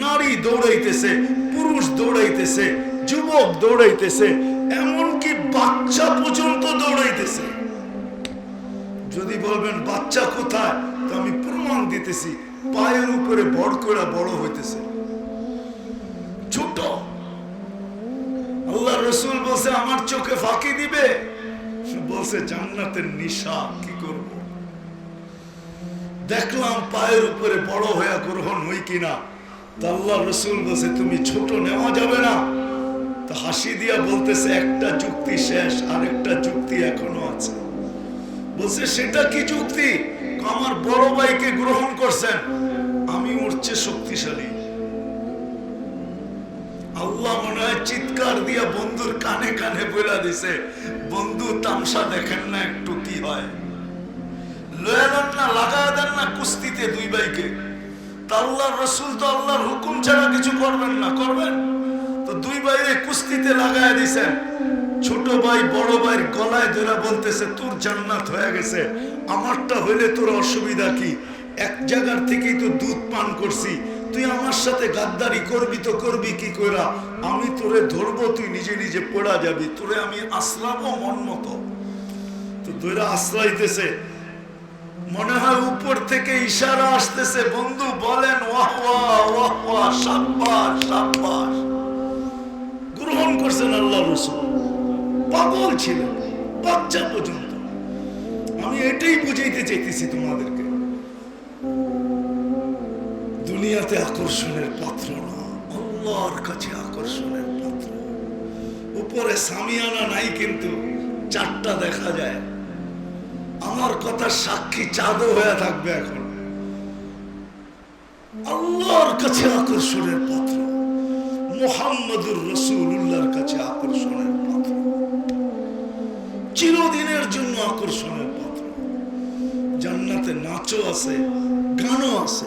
নারী দৌড়াইতেছে, পুরুষ দৌড়াইতেছে, যুবক দৌড়াইতেছে, এমনকি বাচ্চা পর্যন্ত দৌড়াইতেছে। যদি বলবেন বাচ্চা কোথায়, তো আমি প্রমাণ দিতেছি, পায়ের উপরে বড় করে বড় হইতেছে, ছোট। আল্লাহ রসুল বলছে আমার চোখে ফাঁকি দিবে, বলছে জান্নাতের নিশা কি করব। দেখলাম পায়ের উপরে বড় হয়ে গ্রহণ হই কিনা। তা আল্লাহ রসুল বলছে তুমি ছোট নেওয়া যাবে না। তা হাসি দিয়া বলতেছে একটা যুক্তি শেষ, আর একটা যুক্তি এখনো আছে। বলছে সেটা কি যুক্তি? আমার বড় ভাইকে গ্রহণ করছেন, আমি ওর চেয়ে শক্তিশালী। আল্লাহ মনে হয় চিৎকার দিয়া বন্ধুর কানে কানে বলে দিছে, বন্ধু তামসা দেখেন না একটু কি হয়, লয়ে দেন না, লাগা দেন না কুস্তিতে দুই ভাইকে। তা আল্লাহর রাসূল তো আল্লাহর হুকুম ছাড়া কিছু করবেন না, করবেন তো দুই ভাইরে কুস্তিতে লাগায় দিছেন। ছোট ভাই বড় ভাইয়ের গলায় ধরে বলতেছে তোর জান্নাত হয়ে গেছে, আমারটা হইলে তোর অসুবিধা কি? এক জায়গার থেকেই তো দুধ পান করছি, তুই আমার সাথে গাদ্দারি করবি তো করবি কি কইরা? আমি তোরে ধরবো, তুই নিজে নিজে পড়া যাবি, তোরে আমি আশ্রাবো মন মতো। তো ধরে আশ্রাইতেছে, মনে হয় উপর থেকে ইশারা আসতেছে, বন্ধু বলেন ওয়াহ ওয়াহ ওয়াহ ওয়াহ, শাবাশ শাবাশ। গ্রহণ করছেন আল্লাহ রাসূল। পাগল ছিলেন বাচ্চা পর্যন্ত। আমি এটাই বুঝাইতে চাইতেছি তোমাদেরকে, দুনিয়াতে আকর্ষণের পাত্র না, আল্লাহর কাছে আকর্ষণের পাত্র। উপরে সামিয়ানা নাই কিন্তু চারটা দেখা যায়। আমার কথা সাক্ষী চাঁদও হয়ে থাকবে এখন। আল্লাহর কাছে আকর্ষণের পাত্র, মুহাম্মদুর রাসূলুল্লাহর কাছে আকর্ষণের পাত্র, চিরদিনের জন্য আকর্ষণের পাত্র। জান্নাতে নাচও আছে, গানও আছে।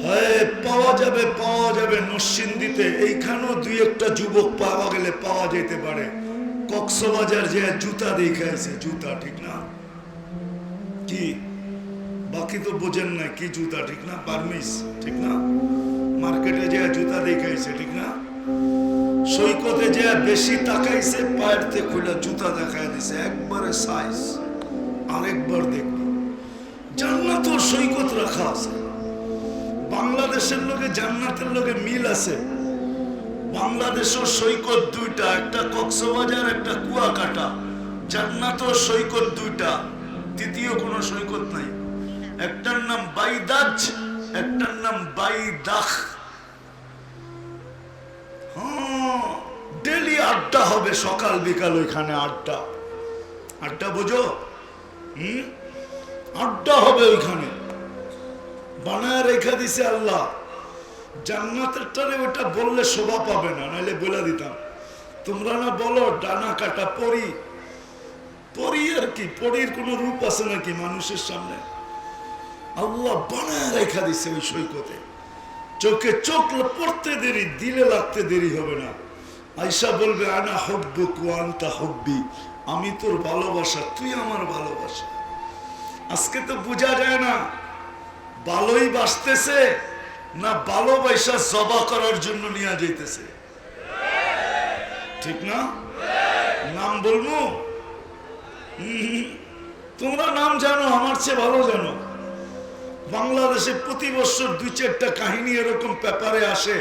হ্যাঁ পাওয়া যাবে নরসিংদীতে, এইখানেও দুই একটা যুবক পাওয়া গেলে পাওয়া যেতে পারে। কক্সবাজার যে জুতা দেখাইছে, জুতা ঠিক না কি? বাকি তো বোঝেন না কি জুতা, ঠিক না? বার্মিস ঠিক না? মার্কেটে যে জুতা দেখাইছে, ঠিক না? সৈকতে যে বেশি তাকাইছে, পায়ের থেকে খুলে জুতা দেখাই দিছে, একবারে সাইজ। আরেকবার দেখবি জান্নাতের সৈকত রাখা আছে। বাংলাদেশের লোকে জান্নাতের লোকে মিল আছে। বাংলাদেশের সৈকত দুইটা, একটা কক্সবাজার, একটা কুয়াকাটা। জান্নাতের সৈকত দুইটা, তৃতীয় কোনো সৈকত নাই। একটার নাম বাইদাজ, একটার নাম বাইদাখ। ডেলি আড্ডা হবে, সকাল বিকাল ওইখানে আড্ডা। আড্ডা বোঝো? আড্ডা হবে ওইখানে, বানায় রেখা দিছে আল্লাহ। জান্নাতের টানে ওটা বললে শোভা পাবে না, নাহলে বলে দিতাম। তোমরা না বলো ডানা কাটা পরি, পরি আর কি? পরির কোন রূপ আছে নাকি মানুষের সামনে? আল্লাহ বানায় রেখা দিছে ওই সৈকতে। চোখে চোখ পড়তে দেরি, দিলে লাগতে দেরি হবে না। আয়সা বলবে আনা হুব্বুক ওয়া আনতা হুব্বি, আমি তোর ভালোবাসা, তুই আমার ভালোবাসা। আজকে তো বোঝা যায় না ভালোই বাসতেছে না ভালোবাসা জবা করার জন্য নিয়ে যাইতেছে, ঠিক না? নাম বলবো? তোমরা নাম জানো, আমার চেয়ে ভালো জানো। বাংলাদেশে প্রতি বছর দুই চারটা কাহিনী এরকম পেপারে আসে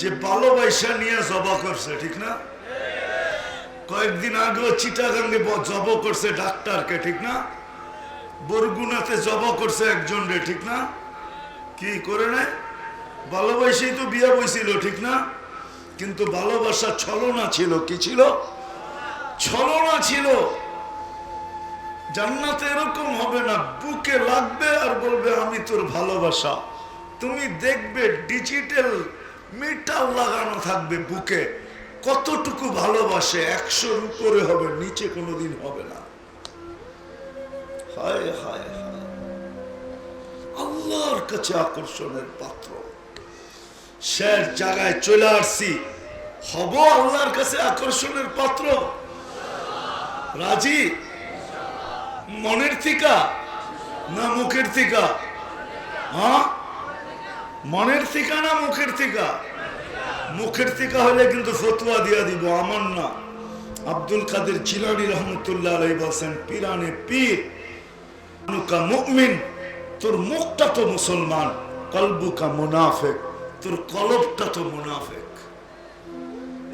যে ভালোবাসা নিয়ে জবা করছে, ঠিক না? কয়েকদিন আগেও চিটাগাঙ্গে জব করছে ডাক্তারকে, ঠিক না? বরগুনাতে জব করছে একজন রে, ঠিক না? কি করে নেয়? ভালোবাসেই তো বিয়া বইছিল, ঠিক না? কিন্তু ভালোবাসা ছলনা ছিল। কি ছিল? ছলনা ছিল। জান্নাতে এরকম হবে না, বুকে লাগবে আর বলবে আমি তোর ভালোবাসা। তুমি দেখবে ডিজিটাল মিটার লাগানো থাকবে বুকে, কতটুকু ভালোবাসে। 100-র উপরে হবে, নিচে কোনোদিন হবে না। হায় হায় হায়, আল্লাহর কাছে আকর্ষণের পাত্র। শেষ জায়গায় চলে আসছি, হব আল্লাহর কাছে আকর্ষণের পাত্র। রাজি? মনের থিকা না মুখের থিকা? হ্যাঁ মনের থিকা না মুখের থিকা? মুখের থিকা হলে কিন্তু ফতোয়া দিয়া দিব, আমার না। আব্দুল কাদের জিলানী রহমতুল্লাহ আলাইহি বলেন, পীরানে পীর নুকা মুমিন, তোর মুখটা তো মুসলমান, কলবুকা মুনাফিক, তোর কলবটা তো মুনাফিক।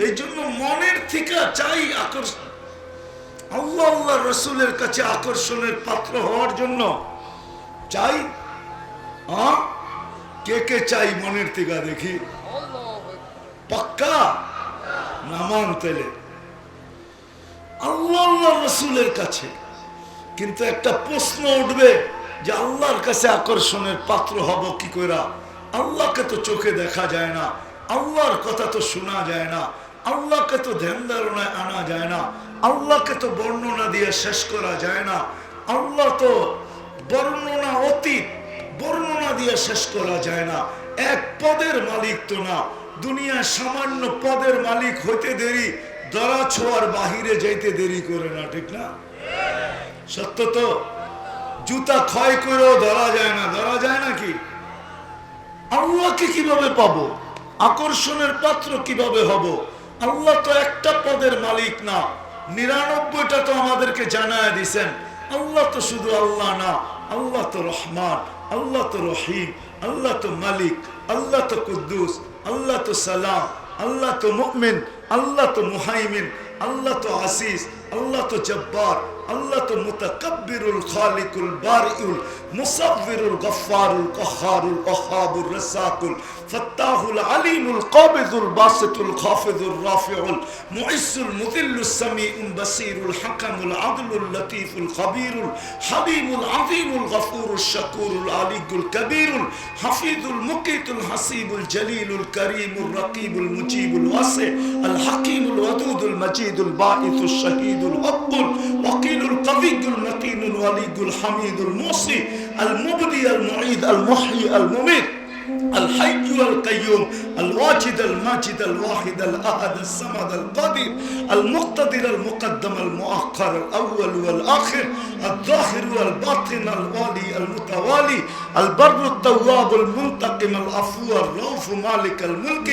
এই জন্য মনের থিকা চাই আকর্ষণ, আল্লাহ আল্লাহ রসুলের কাছে আকর্ষণের পাত্র হওয়ার জন্য চাই। কে কে চাই মনের থিকা দেখি? পাক্কা নামান তেলে আল্লাহ আল্লাহ রসুলের কাছে। কিন্তু একটা প্রশ্ন উঠবে যে আল্লাহর কাছে আকর্ষণের পাত্র হব কি করে? আল্লাহকে তো চোখে দেখা যায় না, আল্লাহর কথা তো শোনা যায় না, আল্লাহকে তো ধ্যান ধারণায় আনা যায় না, আল্লাহকে তো বর্ণনা দিয়ে শেষ করা যায় না, আল্লাহ তো বর্ণনা অতীত, বর্ণনা দিয়ে শেষ করা যায় না। এক পদের মালিক তো না, দুনিয়া সামান্য পদের মালিক হইতে দেরি, দরা ছোঁয়ার বাহিরে যাইতে দেরি করে না, ঠিক না? সত্য তো। জুতা ক্ষয় করেও ধরা যায় না, ধরা যায় নাকি? আল্লাহকে কিভাবে পাবো? আকর্ষণের পাত্র কিভাবে হব? আল্লাহ তো একটা পদের মালিক না, 99টা তো আমাদেরকে জানায় দিছেন। আল্লাহ তো শুধু আল্লাহ না, আল্লাহ তো রহমান, আল্লাহ তো রহিম, আল্লাহ তো মালিক, আল্লাহ তো কুদ্দুস, আল্লাহ তো সালাম, আল্লাহ তো মুমিন, আল্লাহ তো মুহাইমিন, আল্লাহ তো আসিস, আল্লাহ তো জব্বার, আল্লাহ তো মুতাকাব্বিরুল খালিকুল বারিউল মুসাব্বিরুল গফফারুল কহ্হারুল ওয়াহ্হাবুর রাসাকুল ফাত্তাহুল আলিমুল কাবিদুল বাসিতুল খাফিদুর রাফিউল মুইসুল মুযিল্লুস সামিউল বাসিরুল হাকামুল আদলুল লতীফুল খবীরুল হাবীবুল আযীমুল গফুরুশ শাকুরুল আলিকুল কবীরুল হাফিজুল মুকিতুল হাসিবুল জলিলুল করিমুর রকিবুল মুজিবুল ওয়াসি আল হাকিমুল ওয়াদুদুল মজিদুল বাঈসুশ শাহীদুল আব্বুল ওয়াকিল القوي المتين الولي الحميد الموصي المبدي المعيد المحيي المميت الحي والقيوم الواجد الماجد الواحد الأحد الصمد القادر المقتدر المقدم المؤخر الأول والآخر الظاهر والباطن الوالي المتوالي البر التواب المنتقم العفو الرؤوف مالك الملك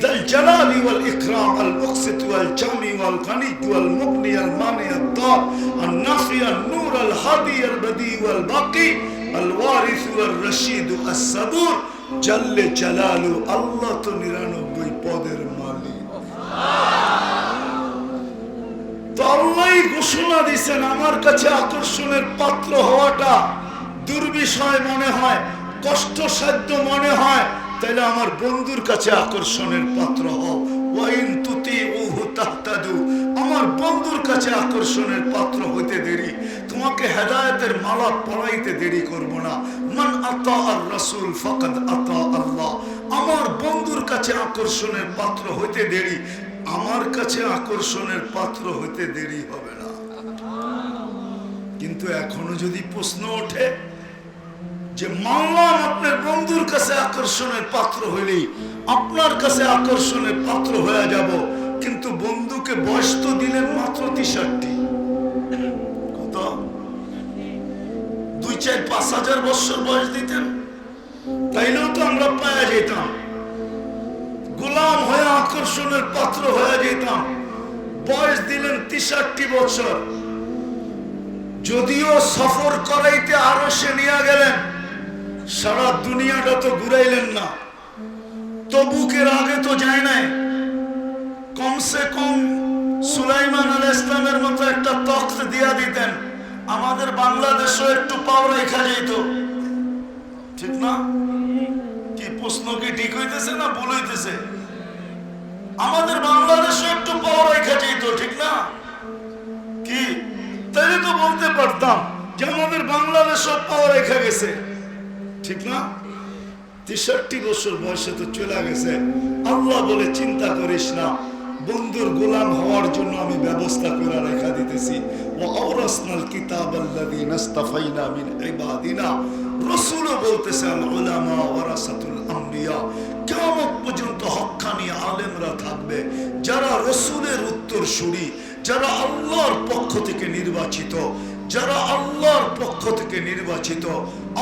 ذا الجلال والإكرام المقسط والجامع والغني والمغني المانع الضار النافع النور الهادي البديع والباقي الوارث والرشيد الصبور জাল্লে জালালু। আল্লাহ তো 99 পদের মালিক। তো আল্লাহই ঘোষণা দিয়েছেন, আমার কাছে আকর্ষণের পাত্র হওয়াটা দুর্বিষয় মনে হয়, কষ্টসাধ্য মনে হয়, তাহলে আমার বন্ধুর কাছে আকর্ষণের পাত্র হও। ওয়াইন তুতিউহু তাহতাদু, আমার বন্ধুর কাছে আকর্ষণের পাত্র হইতে দেরি, তোমাকে হেদায়েতের মালা পরাইতে দেরি করব না। মান আতা আর রাসূল ফাকাদ আতা আল্লাহ, আমার বন্ধুর কাছে আকর্ষণের পাত্র হইতে দেরি, আমার কাছে আকর্ষণের পাত্র হইতে দেরি হবে না। কিন্তু এখনো যদি প্রশ্ন ওঠে যে মানলাম আপনার বন্ধুর কাছে আকর্ষণের পাত্র হইলেই আপনার কাছে আকর্ষণের পাত্র হয়ে যাব, কিন্তু বন্ধুকে বয়স তো দিলেন মাত্র 63টি, কত 2-4-5 বছর বয়স দিতেন, তাইলেও তো আমরা পাওয়া যেতাম, গোলাম হয়ে আকর্ষণের পাত্র হয়ে যেতাম। বয়স দিলেন 63 বছর, যদিও সফর করাইতে আরো সে নিয়ে গেলেন, সারা দুনিয়াটা তো ঘুরাইলেন না, তবুকের আগে তো যায় নাই, কমসে কম সুলাইমান আলাইহিস সালামের মতো একটা তখ্ত দিয়া দিতেন, আমাদের বাংলাদেশও একটু পাও রেখা যেত, ঠিক না? কি প্রশ্ন কি ঠিক হইতেছে না ভুল হইতেছে? আমাদের বাংলাদেশও একটু পাও রেখা যেত, ঠিক না? কি তাইলে তো বলতে পারতাম যে আমাদের বাংলাদেশও পাও রেখা গেছে, ঠিক না? 63 বছর বয়সে তো চলে গেছে। আল্লাহ বলে চিন্তা করিস না, বন্ধুর গোলাম হওয়ার জন্য আমি ব্যবস্থা করে রেখা দিতেছি। ওয়া আওরাসনাল কিতাবাল্লাযীনা ইসতাফাইনা মিন ইবাদিনা, রাসূলও বলতেছে আল উলামা ওয়ারাসাতুল আমবিয়া, কিয়ামত পর্যন্ত হক্কানি আলেমরা থাকবে যারা রাসূলের উত্তরসূরি, যারা আল্লাহর পক্ষ থেকে নির্বাচিত, যারা আল্লাহর পক্ষ থেকে নির্বাচিত।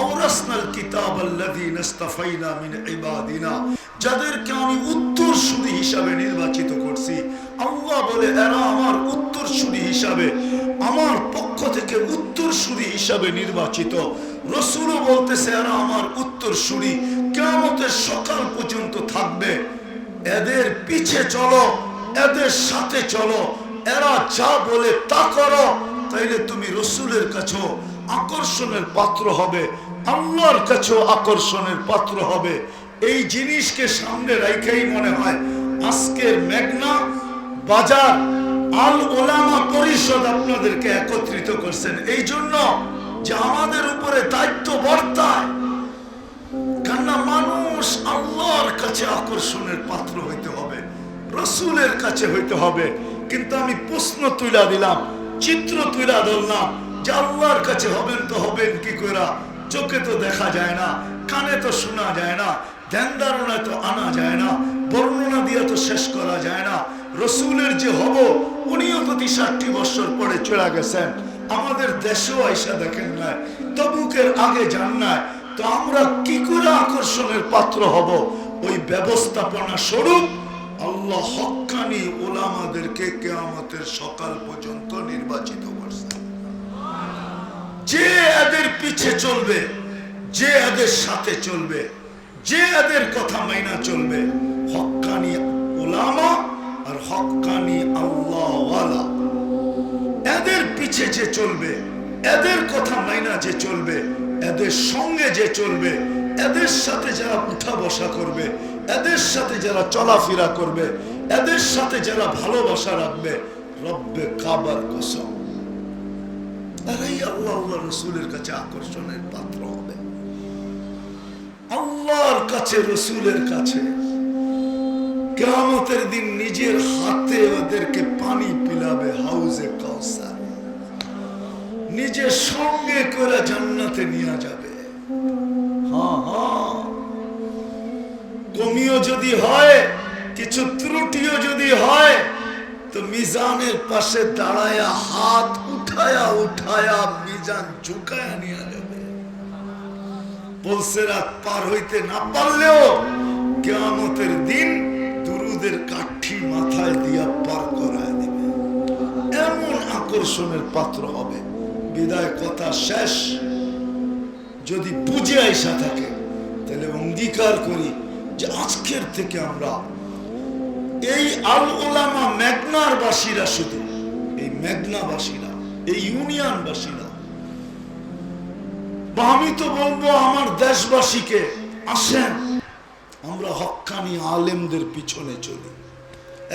আওরাসনাল কিতাবাল্লাযীনা ইসতাফাইনা মিন ইবাদিনা, যাদেরকে আমি উত্তরসূরি হিসাবে নির্বাচিত করছি। আল্লাহ বলে এরা আমার উত্তরসূরি হিসাবে, আমার পক্ষ থেকে উত্তরসূরি হিসাবে নির্বাচিত। রাসূলও বলতেছে এরা আমার উত্তরসূরি, কিয়ামতের সকাল পর্যন্ত থাকবে। এদের পিছে চলো, এদের সাথে চলো, এরা যা বলে তা করো, তাইলে তুমি রাসূলের কাছেও আকর্ষণের পাত্র হবে, আল্লাহর কাছেও আকর্ষণের পাত্র হবে। এই জিনিসকে সামনে রাখাই মনে হয় আজকের মেঘনা বাজার আল ওলামা পরিষদ আপনাদেরকে একত্রিত করছেন, এই জন্য যে আমাদের উপরে দায়িত্ব বর্তায়। কেননা মানুষ আল্লাহর কাছে আকর্ষণের পাত্র হইতে হবে, রাসূলের কাছে হইতে হবে। কিন্তু আমি প্রশ্ন তুলা দিলাম, চিত্র তুলা ধরলাম যে আল্লাহর কাছে হবেন তো হবেন কি করে? চোখে তো দেখা যায় না, কানে তো শোনা যায় না, ধ্যান ধারণায় তো আনা যায় না, বর্ণনা দিয়ে তো শেষ করা যায় না। রাসূলের যে হব, উনিও তো ৬৩ বছর পরে চলে গেছেন, আমাদের দেশেও আইসা দেখেন না, তবুকের আগে যান না। তো আমরা কি করে আকর্ষণের পাত্র হব? ওই ব্যবস্থাপনা স্বরূপ আল্লাহ হক্কানি উলামাদেরকে কিয়ামতের সকাল পর্যন্ত নির্বাচিত করছেন। যে এদের পিছে চলবে, যে এদের সাথে চলবে, যে এদের কথা মাইনা চলবে, হক্কানি উলামা আর হক্কানি আল্লাহওয়ালা, এদের পিছে যে চলবে, এদের কথা মাইনা যে চলবে, এদের সঙ্গে যে চলবে, এদের সাথে যারা উঠা বসা করবে, এদের সাথে যারা চলাফেরা করবে, এদের সাথে যারা ভালোবাসা রাখবে, রব্বে কাবার কসম, এরাই আল্লাহ আল্লাহ রাসূলের কাছে আকর্ষণের পাত্র হবে। আল্লাহর কাছে, রাসূলের কাছে কিয়ামতের দিন নিজের হাতে ওদেরকে পানি পিলাবে, হাউজে কাউসার, নিজের সঙ্গে করে জান্নাতে নিয়ে যাবে। হ্যাঁ হ্যাঁ, কমিও যদি হয়, কিছু ত্রুটিও যদি হয়, তো মিজানের পাশে দাঁড়ায়া হাত উঠায়া উঠায়া মিজান ঝুঁকায়া নিয়ে যাবে। বলছে রাত পার হইতে না পারলেও কিয়ামতের দিন দুরুদের কাঠি মাথায় দিয়া পার করায় দিবে, এমন আকর্ষণের পাত্র হবে। বিদায় কথা শেষ। যদি বুঝে আইসা থাকে তাহলে অঙ্গীকার করি যে আজকের থেকে আমরা এই আল উলামা মেঘনার বাসীরা, শুধু এই মেঘনাবাসীরা, এই ইউনিয়নবাসীরা, বা আমি তো বলবো আমার দেশবাসীকে, আসেন আমরা হক্কানি আলেমদের পিছনে চলি,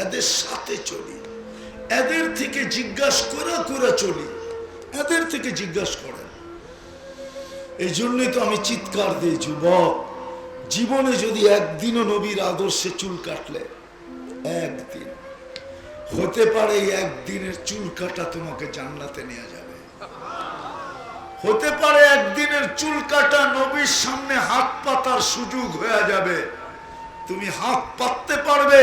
এদের সাথে চলি, এদের থেকে জিজ্ঞাসা করে চলি, এদের থেকে জিজ্ঞাসা করেন। এই জন্যই তো আমি চিৎকার দিই, যুবক, জীবনে যদি একদিনও নবীর আদর্শে চুল কাটলে, একদিন হতে পারে একদিনের চুল কাটা তোমাকে জান্নাতে নিয়ে যাবে। হতে পারে একদিনের চুল কাটা নবীর সামনে হাত পাতার সুযোগ হয়ে যাবে। তুমি হাত পাততে পারবে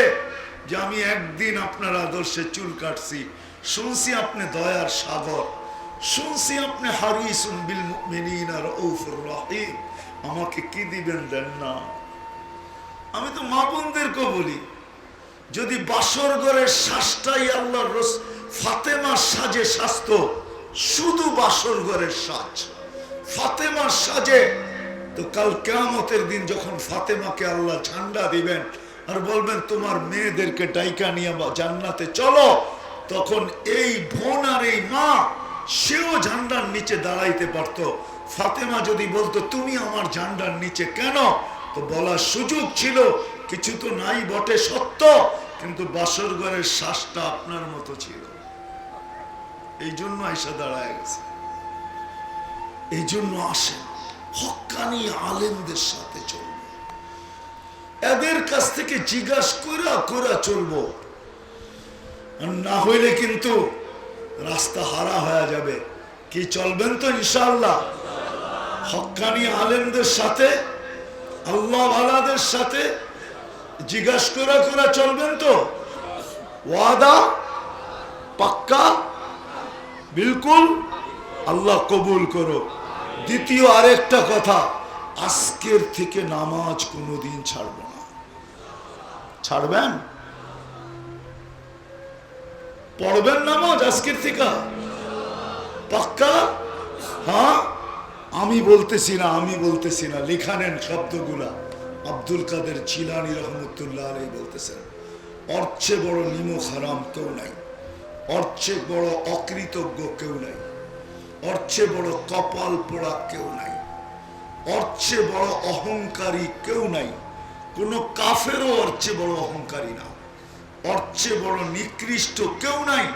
যে আমি একদিন আপনার আদর্শে চুল কাটছি, শুনছি আপনি দয়ার সাগর, শুনছি আপনি হারিসুন বিল মুমিনিনা রাউফুর রহিম, আমাকে কি দিবেন দেন না। আমি তো মা বোনদেরকে বলি, যদি বাসর ঘরের শ্বাসটাই আল্লাহর ফাতেমার সাজে স্বাস্থ্য, শুধু বাসর ঘরের সাজ ফাতেমার সাজে, তো কাল কিয়ামতের দিন যখন ফাতেমাকে আল্লাহ ঝান্ডা দিবেন আর বলবেন তোমার মেয়েদেরকে ডাইকা নিয়ে জান্নাতে চলো, তখন এই বোন আর এই মা, সেও ঝান্ডার নিচে দাঁড়াইতে পারতো। ফাতেমা যদি বলতো তুমি আমার ঝান্ডার নিচে কেন, তো বলার সুযোগ ছিল, কিছু তো নাই বটে সত্য, কিন্তু বাসর ঘরের শ্বাসটা আপনার মতো ছিল, এই জন্য আইসা দাঁড়ায় গেছে। এই জন্য আসেন হক্কানি আলেমদের সাথে চলবো, এদের কাছ থেকে জিজ্ঞাসা করে চলবো, আর না হইলে কিন্তু রাস্তা হারা হয়ে যাবে। কি চলবেন তো ইনশাআল্লাহ? হক্কানি আলেমদের সাথে, আল্লাহ ওয়ালাদের সাথে জিজ্ঞাসা করে চলবেন তো? ওয়াদা পাক্কা? বিলকুল? আল্লাহ কবুল করো। দ্বিতীয় আরেকটা কথা, আজকের থেকে নামাজ কোনোদিন ছাড়ব না। ছাড়বেন? পড়বেন নামাজ আজকের থেকে? পাক্কা? হ্যাঁ, আমি বলতেছি না, লেখা নেন শব্দগুলা। আব্দুল কাদের জিলানী রহমতুল্লাহ আলাইহি বলতেছেন, ওর চেয়ে বড় নিমক হারাম কেউ নাই, ওর চেয়ে বড় অকৃতজ্ঞ কেউ নাই, ওর চেয়ে বড় কপাল পোড়া কেউ নাই, ওর চেয়ে বড় অহংকারী কেউ নাই। কোন কাফেরও ওর চেয়ে বড় অহংকারী না, ওর চেয়ে বড় নিকৃষ্ট কেউ নাই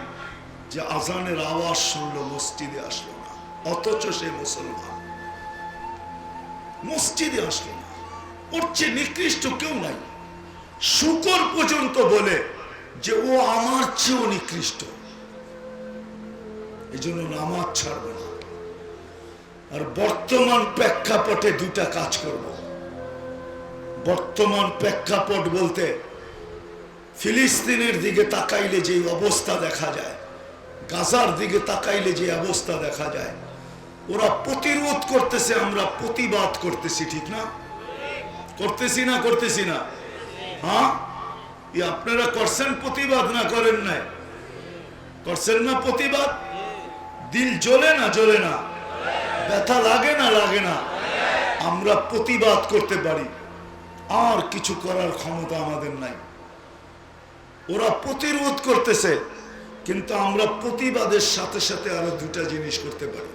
যে আজানের আওয়াজ শুনলো মসজিদে আসলো না, অথচ সে মুসলমান। মসজিদে আসলো না, ওর চেয়ে নিকৃষ্ট কেউ নাই। শুকর পর্যন্ত বলে যে ও আমার চেয়েও নিকৃষ্ট। এই জন্য নামাজ ছাড়ব না। আর বর্তমান প্রেক্ষাপটে দুটা কাজ করব। বর্তমান প্রেক্ষাপট বলতে ফিলিস্তিনের দিকে তাকাইলে যে অবস্থা দেখা যায়, গাজার দিকে তাকাইলে যে অবস্থা দেখা যায়, ওরা প্রতিরোধ করতেছে, আমরা প্রতিবাদ করতেছি। ঠিক না? করতেছি না? হ্যাঁ, আপনারা করছেন প্রতিবাদ না করেন নাই? করছেন না প্রতিবাদ? দিল জ্বলে না? ব্যথা লাগে না? আমরা প্রতিবাদ করতে পারি, আর কিছু করার ক্ষমতা আমাদের নাই। ওরা প্রতিরোধ করতেছে, কিন্তু আমরা প্রতিবাদের সাথে সাথে আরো দুটা জিনিস করতে পারি।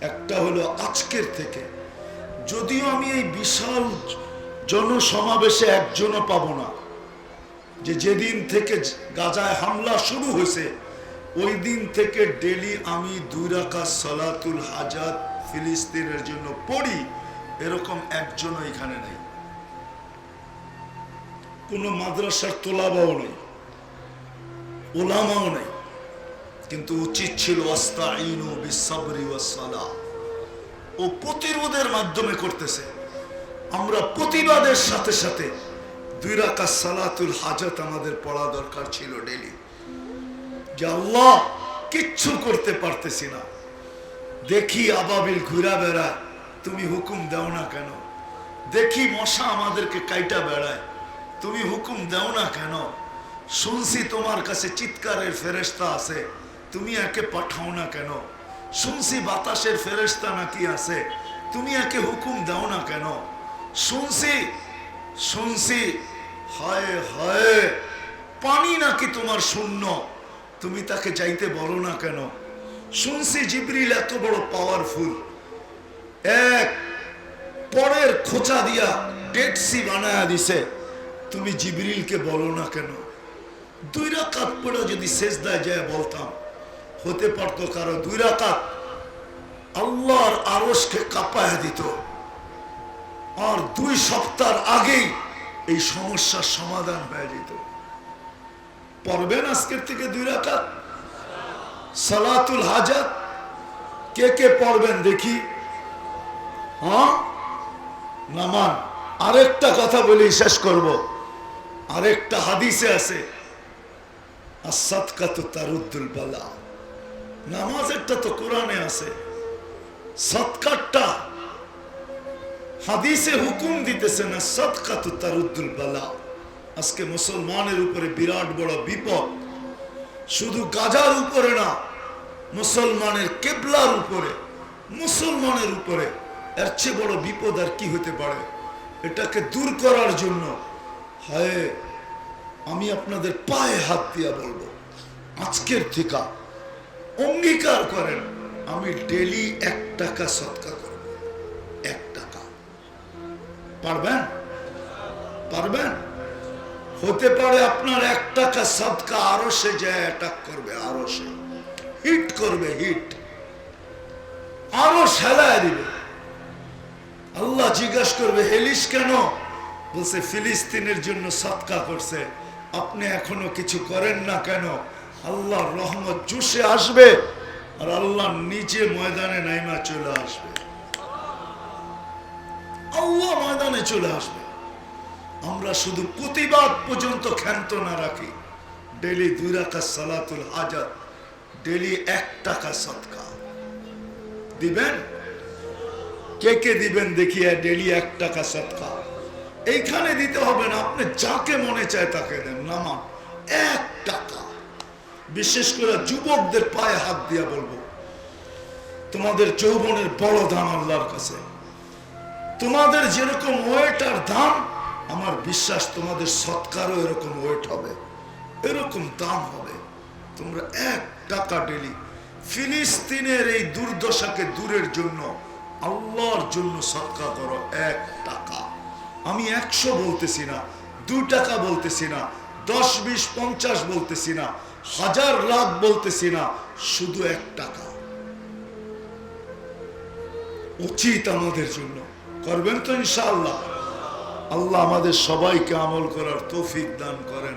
একটা হলো আজকের থেকে, যদিও আমি এই বিশাল জনসমাবেশে একজনও পাবো না, যেদিন থেকে গাজায় হামলা শুরু হয়েছে ওই দিন থেকে ডেলি আমি 2 রাকাত সালাতুল হাজাত ফিলিস্তিনের জন্য পড়ি, এরকম একজনও এখানে নাই। কোন মাদ্রাসার তোলাবাও নাই, ওলামাও নাই। কিন্তু উচিত ছিল আস্তাঈনু বিসসবরি ওয়াসসালাহ। ও প্রতিরোধের মাধ্যমে করতেছে। আমরা প্রতিবাদের সাথে সাথে 2 রাকাত সালাতুল হাজাত আমাদের পড়া দরকার ছিল ডেলি। যে আল্লাহ, কিচ্ছু করতে পারতেছি না, দেখি আবাবিল ঘুরা বেড়ায়, তুমি হুকুম দাও না কেন? দেখি মশা আমাদেরকে কাইটা বেড়ায়, তুমি হুকুম দাও না কেন? শুনছি তোমার কাছে চিৎকারের ফেরেশতা আছে, তুমি একে পাঠাও না কেন? শুনছি বাতাসের ফেরেশতা নাকি আছে, তুমি একে হুকুম দাও না কেন? শুনছি হায় হায় পানি নাকি তোমার শূন্য, তুমি তাকে যাইতে বলো না কেন? শুনছি জিবরিল এত বড় পাওয়ারফুল, এক পরের খোঁচা দিয়া ডেড সি বানায়া দিছে, তুমি জিবরিলকে বলো না কেন? 2 রাকাত পড়ে যদি সেজদায় যায় বলতাম, হতে পারতো কারো 2 রাকাত আল্লাহর আরশকে কাঁপায়া দিত, আর 2 সপ্তাহ আগেই এই সমস্যার সমাধান হয়ে যেত। পড়বেন আজকের থেকে 2 রাকাত সালাতুল হাজাত? কে পড়বেন দেখি? হ্যাঁ, নামান। আরেকটা কথা বলি, শেষ করব। আরেকটা হাদিসে আছে, as-sadqatu taruddul bala। নামাজেরটা তো কোরআনে আছে, সদকাটা হাদিসে হুকুম দিতেছে না, সাদকাতু তারুদ্দুল বালা। আজকে মুসলমানের উপরে বিরাট বড় বিপদ, শুধু গাজার উপরে না, মুসলমানের কেবলার উপরে, মুসলমানের উপরে এর চেয়ে বড় বিপদ আর কি হতে পারে? এটাকে দূর করার জন্য হায়, আমি আপনাদের পায়ে হাত দিয়া বলবো, আজকের থেকে অঙ্গীকার করেন, আমি ডেলি 1 টাকা সদকা করব। 1 টাকা। পারবেন? হতে পারে আপনার 1 টাকা সদকা আরো সে যায় অ্যাটাক করবে, আরো সে হিট করবে, আরো সেলায় দিবে। আল্লাহ জিজ্ঞাসা করবে, হেলিস কেন? বলছে ফিলিস্তিনের জন্য সদকা করছে, আপনি এখনো কিছু করেন না কেন? আল্লাহর রহমত জুসে আসবে, আর আল্লাহ নিজে ময়দানে নাইমা চলে আসবে। আল্লাহ ময়দানে চলে আসবে। আমরা শুধু প্রতিবাদ পর্যন্ত ক্ষান্ত না রাখি, ডেলি 2 রাকাত সালাতুল হাজাত, ডেলি 1 টাকা সদকা দিবেন। কে কে দিবেন দেখিয়া ডেলি 1 টাকা সদকা। এইখানে দিতে হবে না, আপনি যাকে মনে চায় তাকে দেন, নামান 1 টাকা। বিশেষ করে যুবকদের পায়ে হাত দিয়া বলবো, তোমাদের যৌবনের বড় দাম আল্লাহর কাছে। তোমাদের যেরকম ওয়েট আর দাম, আমার বিশ্বাস তোমাদের সৎকারও এরকম ওয়েট হবে, এরকম দাম হবে। তোমরা 1 টাকা ডেলি ফিলিস্তিনের এই দুর্দশাকে দূরের জন্য আল্লাহর জন্য সৎকা করো। 1 টাকা। আমি 100 বলতেছি না, 2 টাকা বলতেছি না, 10, 20, 50 বলতেছি না, 1000 লাখ বলতেছি না, শুধু 1 টাকা উচিত আমাদের জন্য। করবেন তো ইনশাআল্লাহ? আল্লাহ আমাদের সবাইকে আমল করার তৌফিক দান করেন।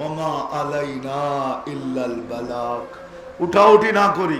ওমা আলাইনা ইল্লাল বালাগ। উঠাউঠি না করি।